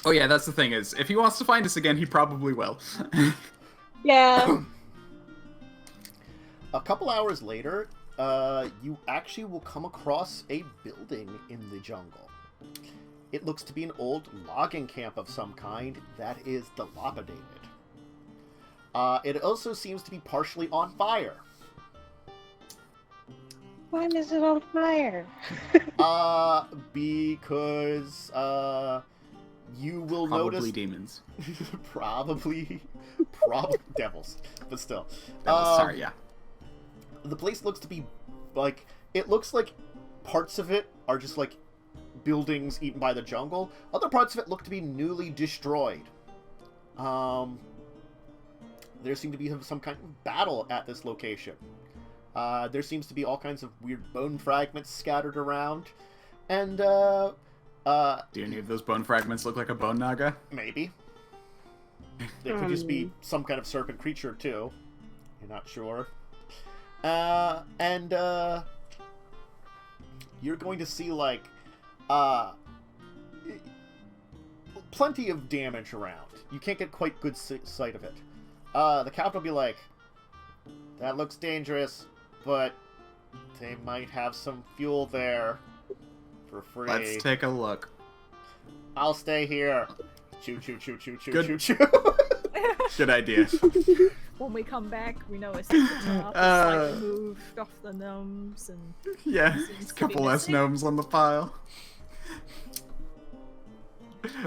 Oh yeah, that's the thing is, if he wants to find us again, he probably will. Yeah. A couple hours later, you actually will come across a building in the jungle. It looks to be an old logging camp of some kind that is dilapidated. It also seems to be partially on fire. Why is it on fire? Because, you will Probably notice... demons. Probably devils, but still. Devils, sorry, yeah. The place looks to be, like, it looks like parts of it are just, like, buildings eaten by the jungle. Other parts of it look to be newly destroyed. There seem to be some kind of battle at this location. There seems to be all kinds of weird bone fragments scattered around. And, Do any of those bone fragments look like a bone naga? maybe. They could just be some kind of serpent creature, too. You're not sure. You're going to see, like, plenty of damage around. You can't get quite good sight of it. The captain will be like, that looks dangerous, but they might have some fuel there for free. Let's take a look. I'll stay here. Choo choo choo choo choo Good. choo choo. Good idea. When we come back, we know it's at the top. It's like moved off the gnomes and Yeah, Seems a to couple be less missing. gnomes on the pile.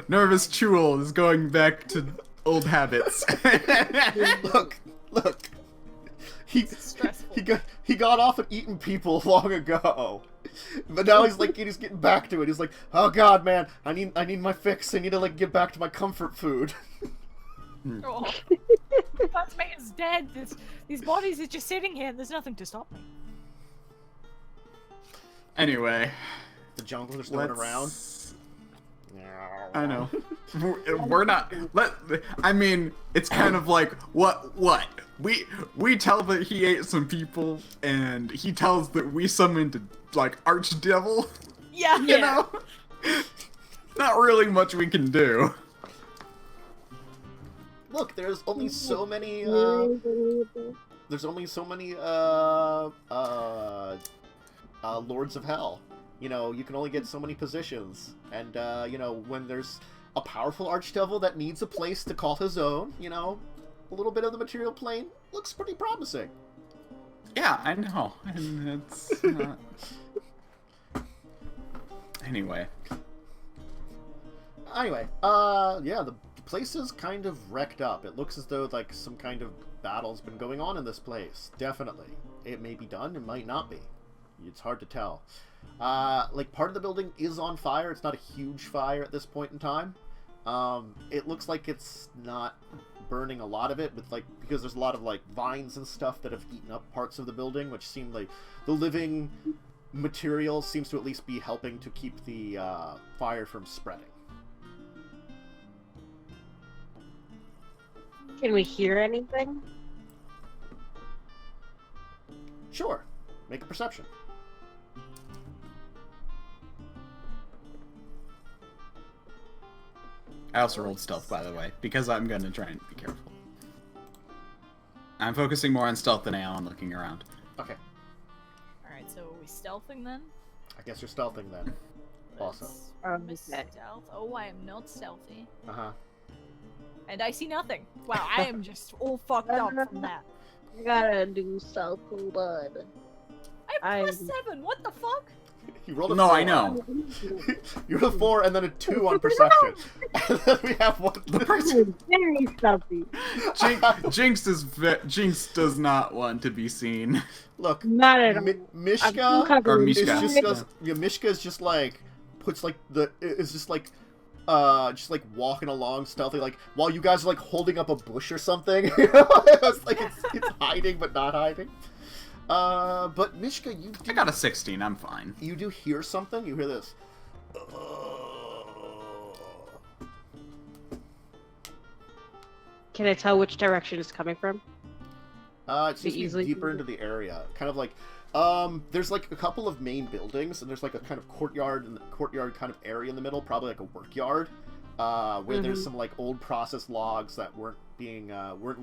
Nervous Chewel is going back to old habits. Look. stressful. He got off at eating people long ago. But now he's getting back to it. He's like, oh god, man, I need my fix. I need to like get back to my comfort food. Oh, that man's dead. These bodies are just sitting here and there's nothing to stop me. Anyway, The jungle is going around. I know. We're not. I mean, it's kind of like what? We tell that he ate some people, and he tells that we summoned like archdevil. Yeah. You know, not really much we can do. Look, there's only so many. There's only so many lords of hell. You know, you can only get so many positions, and you know, when there's a powerful archdevil that needs a place to call his own, you know, a little bit of the material plane looks pretty promising. Yeah, I know. And it's not... Anyway. Anyway, yeah, the place is kind of wrecked up. It looks as though like some kind of battle's been going on in this place. Definitely. It may be done, it might not be. It's hard to tell. Like, part of the building is on fire. It's not a huge fire at this point in time. It looks like it's not burning a lot of it, with, like, because there's a lot of, like, vines and stuff that have eaten up parts of the building, which seem like the living material seems to at least be helping to keep the fire from spreading. Can we hear anything? Sure. Make a perception. I also rolled stealth, by the way, because I'm gonna try and be careful. I'm focusing more on stealth than I am on looking around. Okay. Alright, so are we stealthing then? I guess you're stealthing then. Also. Miss Okay. Stealth. Oh, I am not stealthy. Uh-huh. And I see nothing. Wow, I am just all fucked up from that. I gotta do stealth, bud. I have +7. What the fuck? You rolled a No, 4. I know. You rolled a 4 and then a 2 on perception. And then we have one. Very stealthy. Jinx does not want to be seen. Look, Not at all. Mishka Or is Mishka. just goes. Yeah, Mishka is just like puts like is just like walking along stealthy, like while you guys are like holding up a bush or something. It's like it's hiding but not hiding. But Mishka, I got a 16. I'm fine. You do hear something. You hear this. Can I tell which direction it's coming from? It seems to easily be deeper into the area. Kind of like, there's like a couple of main buildings, and there's like a kind of courtyard and courtyard kind of area in the middle, probably like a work yard, where there's some like old process logs that weren't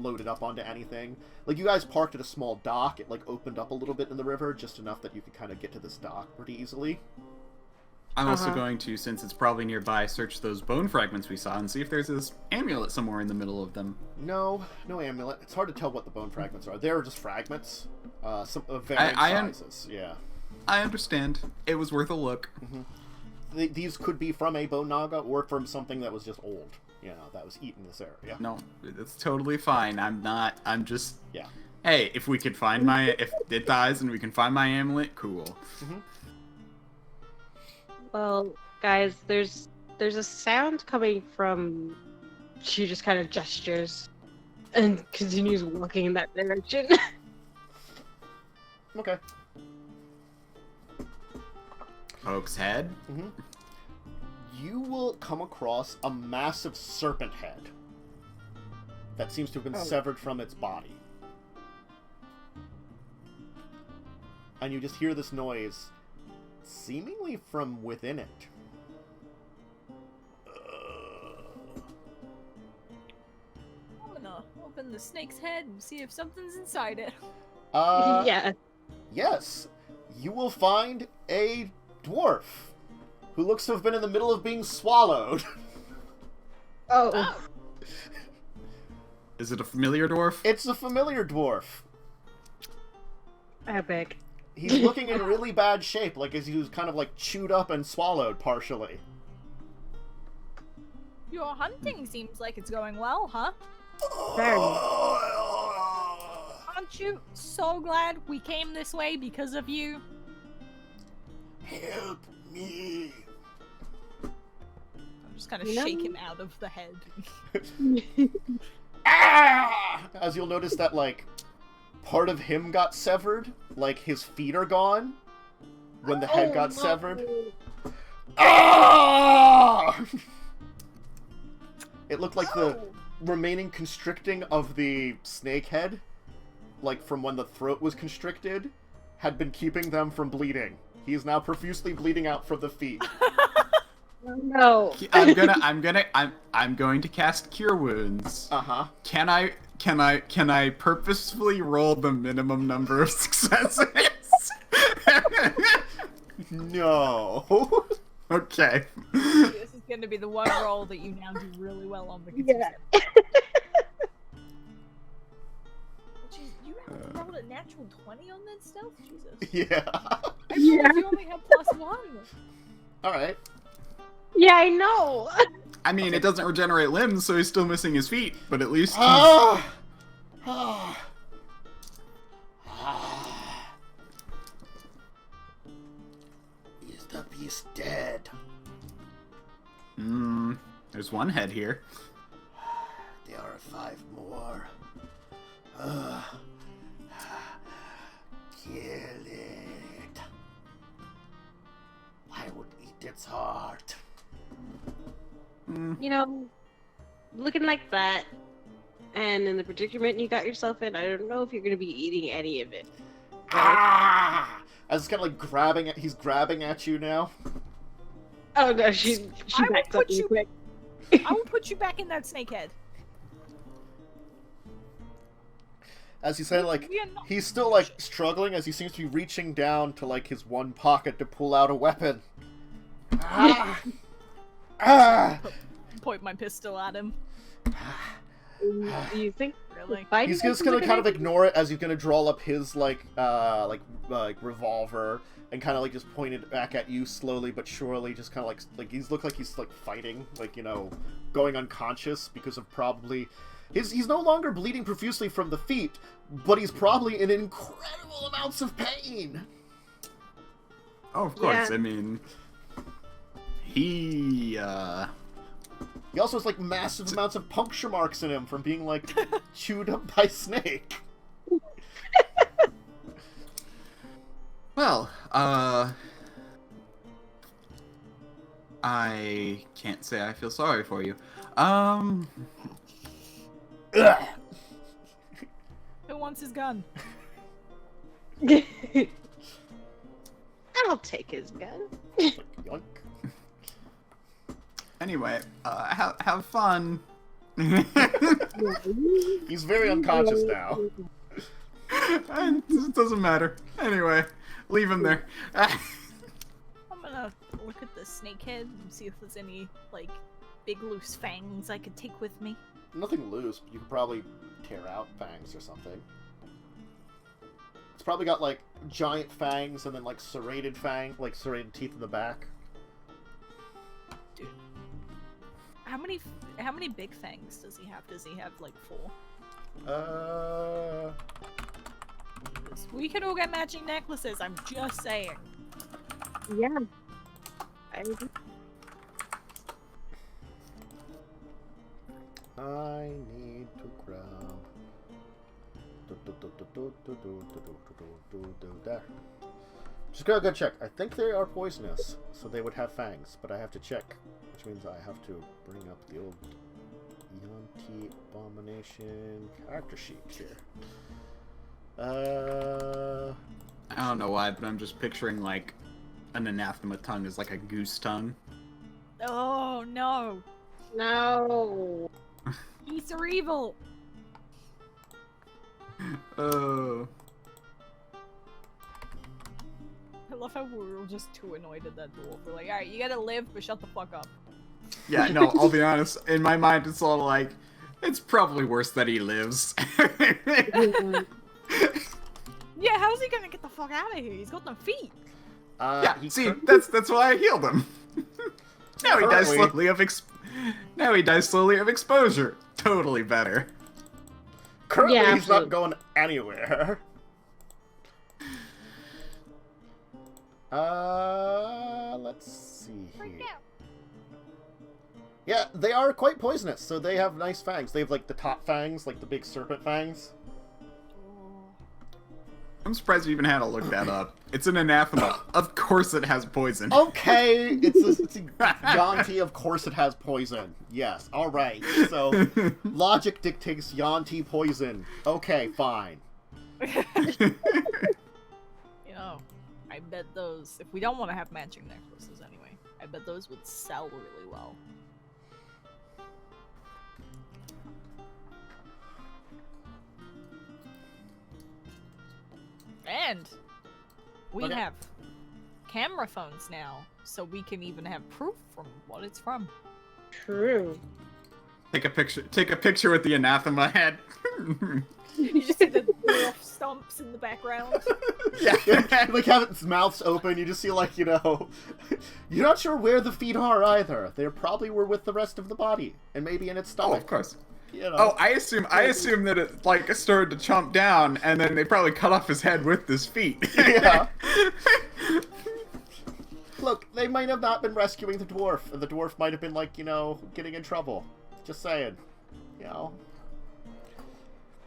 loaded up onto anything. Like, you guys parked at a small dock. It like opened up a little bit in the river, just enough that you could kind of get to this dock pretty easily. I'm also going to, since it's probably nearby, search those bone fragments we saw and see if there's this amulet somewhere in the middle of them. No amulet. It's hard to tell what the bone fragments are. They're just fragments. Some of varying sizes. Yeah. I understand. It was worth a look. Mm-hmm. These could be from a bone naga or from something that was just old. You know, that was eaten in this area. No, it's totally fine. I'm just... Yeah. Hey, if we could find if it dies and we can find my amulet, cool. Mm-hmm. Well, guys, there's a sound coming from... She just kind of gestures and continues walking in that direction. Okay. Oak's head? Mm-hmm. You will come across a massive serpent head that seems to have been severed from its body. And you just hear this noise, seemingly from within it. I'm gonna open the snake's head and see if something's inside it. Yeah. Yes. You will find a dwarf who looks to have been in the middle of being swallowed. Oh. Is it a familiar dwarf? It's a familiar dwarf. Epic. He's looking in really bad shape, like as he was kind of like chewed up and swallowed partially. Your hunting seems like it's going well, huh? Very. Aren't you so glad we came this way because of you? Help me. I'm just kind of shake him out of the head. Ah! As you'll notice that, like, part of him got severed. Like, his feet are gone when the head got severed. Ah! It looked like the remaining constricting of the snake head, like from when the throat was constricted, had been keeping them from bleeding. He is now profusely bleeding out from the feet. No. I'm going to cast Cure Wounds. Uh-huh. Can I purposefully roll the minimum number of successes? No. Okay. This is going to be the one roll that you now do really well on because Yeah. you rolled a natural 20 on that stealth? Jesus. Yeah. I realized you only have +1. Alright. Yeah, I know. I mean, Okay. it doesn't regenerate limbs, so he's still missing his feet, but at least he's... Ah! Ah! Ah! Is the beast dead? There's one head here. There are 5 more. Kill it. I would eat its heart. You know, looking like that, and in the predicament you got yourself in, I don't know if you're gonna be eating any of it. Ah! I was kind of like grabbing at. He's grabbing at you now. Oh no, she I will backs up put real you- quick. I will put you back in that snake head. As he said, like We are not- he's still like struggling as he seems to be reaching down to like his one pocket to pull out a weapon. Ah! Ah! Point my pistol at him. Do you think Really? fighting He's just is gonna a good kind of idea? ignore it as he's gonna draw up his like revolver and kind of like just point it back at you slowly but surely, just kind of like he's look like he's like fighting, like, you know, going unconscious because of probably he's no longer bleeding profusely from the feet, but he's probably in incredible amounts of pain. Oh, of course. Yeah. I mean, he He also has like massive amounts of puncture marks in him from being like chewed up by snake. Well, I can't say I feel sorry for you. Ugh. Who wants his gun? I'll take his gun. Yoink. Anyway, have fun. He's very unconscious now. And it doesn't matter. Anyway, leave him there. I'm gonna look at the snake head and see if there's any, like, big loose fangs I could take with me. Nothing loose, but you could probably tear out fangs or something. It's probably got like giant fangs and then like serrated serrated teeth in the back. Dude. How many big fangs does he have? Does he have, like, 4? We could all get matching necklaces, I'm just saying. Yeah. I agree. I need to grab. There. Just gotta go check. I think they are poisonous, so they would have fangs, but I have to check, which means I have to bring up the old yuan-ti abomination character sheet here. I don't know why, but I'm just picturing like an anathema tongue is like a goose tongue. Oh no! No. Geese are evil! Oh. I love how we're all just too annoyed at that dwarf. We're like, alright, you gotta live, but shut the fuck up. Yeah, no, I'll be honest. In my mind, it's all like, it's probably worse that he lives. Yeah, how's he gonna get the fuck out of here? He's got no feet! Yeah, he see, could- that's why I healed him. Now he dies Currently- slowly of Now he dies slowly of exposure. Totally better. Currently, Yeah, he's not absolutely. going anywhere. Let's see here. Yeah, they are quite poisonous, so they have nice fangs. They have, like, the top fangs, like the big serpent fangs. I'm surprised you even had to look that up. It's an anathema. Of course it has poison. Okay, it's a yuan-ti, of course it has poison. Yes, alright. So, logic dictates yuan-ti poison. Okay, fine. You know, I bet those, if we don't want to have matching necklaces anyway, I bet those would sell really well. And we Okay. have camera phones now, so we can even have proof from what it's from. True. Take a picture with the anathema head. You just see the dwarf stumps in the background. Yeah. Like, have its mouths open, you just see, like, you know, You're not sure where the feet are either. They probably were with the rest of the body, and maybe in its Oh, stomach. of course. You know. Oh, I assume that it like started to chomp down, and then they probably cut off his head with his feet. Yeah. Look, they might have not been rescuing the dwarf, and the dwarf might have been, like, you know, getting in trouble. Just saying. You know?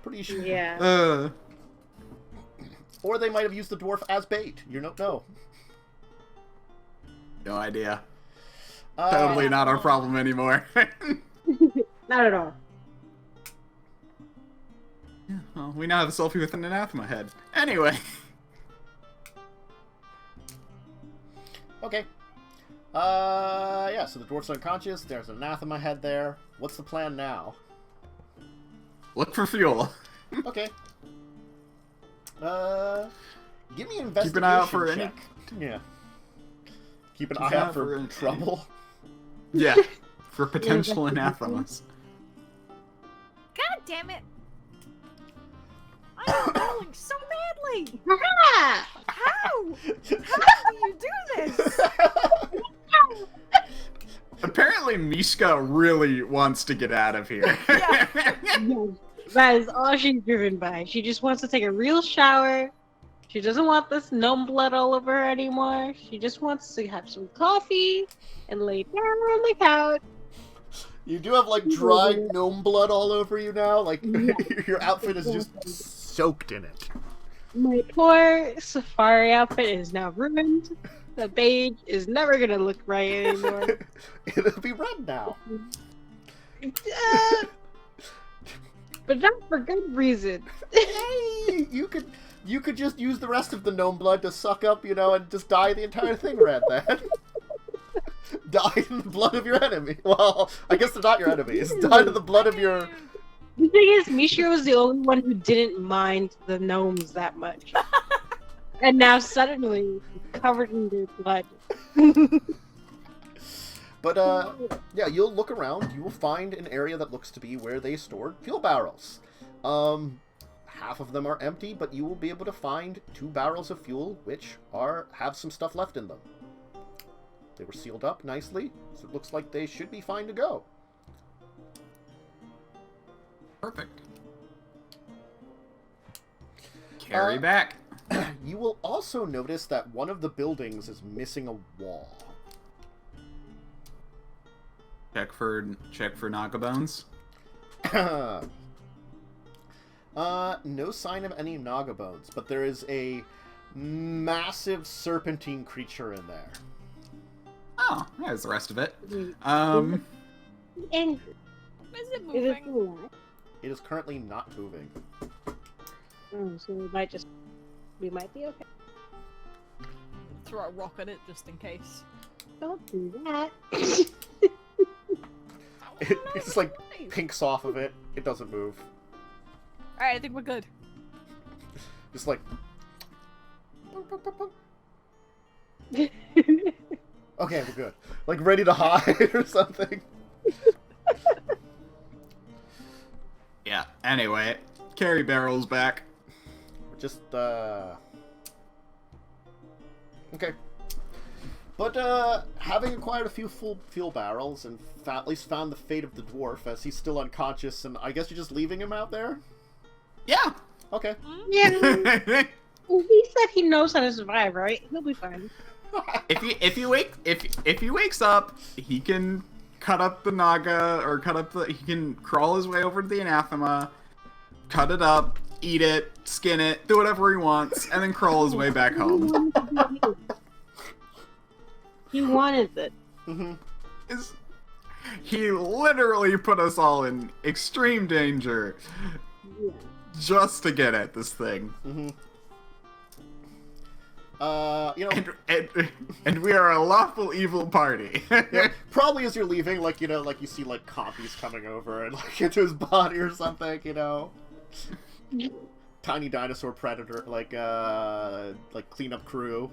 Pretty sure. Yeah. Or they might have used the dwarf as bait. You don't know. No idea. Totally not our problem anymore. Not at all. Yeah, well, we now have a selfie with an anathema head. Anyway. Okay. Yeah, so the dwarf's unconscious. There's an anathema head there. What's the plan now? Look for fuel. Okay. Give me an investigation Keep an eye out for check. Yeah. Keep an eye an out for trouble. Yeah. For potential anathemas. God damn it! I'm rolling so badly! Ah! How? How do you do this? Apparently Mishka really wants to get out of here. Yeah. That is all she's driven by. She just wants to take a real shower. She doesn't want this gnome blood all over her anymore. She just wants to have some coffee and lay down on the couch. You do have, like, dried gnome blood all over you now. Like, your outfit is just soaked in it. My poor safari outfit is now ruined. The beige is never gonna look right anymore. It'll be red now. But not for good reason. Hey, you could just use the rest of the gnome blood to suck up, you know, and just dye the entire thing red then. Dye in the blood of your enemy. Well, I guess they're not your enemies. Dye in the blood of your... The thing is, Mishra was the only one who didn't mind the gnomes that much. And now suddenly, covered in their blood. But, yeah, you'll look around. You will find an area that looks to be where they stored fuel barrels. Half of them are empty, but you will be able to find 2 barrels of fuel, which have some stuff left in them. They were sealed up nicely, so it looks like they should be fine to go. Perfect. Carry back. You will also notice that one of the buildings is missing a wall. Check for naga bones. No sign of any naga bones, but there is a massive serpentine creature in there. Oh, there's the rest of it. And Is it is it moving? still alive? It is currently not moving. Oh, so we might be okay. Throw a rock at it just in case. Don't do that. It's like pinks off of it. It doesn't move. Alright, I think we're good. Just like... Okay, we're good. Like, ready to hide or something. Yeah, anyway. Carry barrels back. Just, Okay. But, having acquired a few full fuel barrels and at least found the fate of the dwarf, as he's still unconscious, and I guess you're just leaving him out there? Yeah. Okay. Yeah. Well, he said he knows how to survive, right? He'll be fine. if he wakes up, he can cut up the naga, or he can crawl his way over to the anathema, cut it up, eat it, skin it, do whatever he wants, and then crawl his way back home. He wanted it. He literally put us all in extreme danger Yeah. just to get at this thing. You know... And we are a lawful evil party. Yeah, probably as you're leaving, like, you know, like you see, like, copies coming over and, like, into his body or something, you know? Tiny dinosaur predator, like cleanup crew,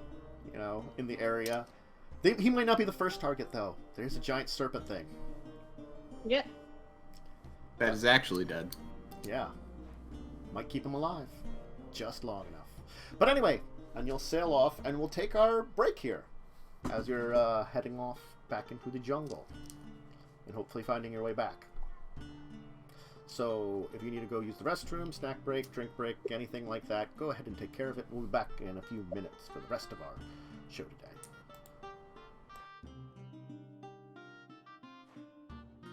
you know, in the area. He might not be the first target, though. There's a giant serpent thing. Yeah. That is actually dead. Yeah. Might keep him alive. Just long enough. But anyway, and you'll sail off, and we'll take our break here. as you're heading off back into the jungle and hopefully finding your way back. So if you need to go use the restroom, snack break, drink break, anything like that, go ahead and take care of it. We'll be back in a few minutes for the rest of our show today.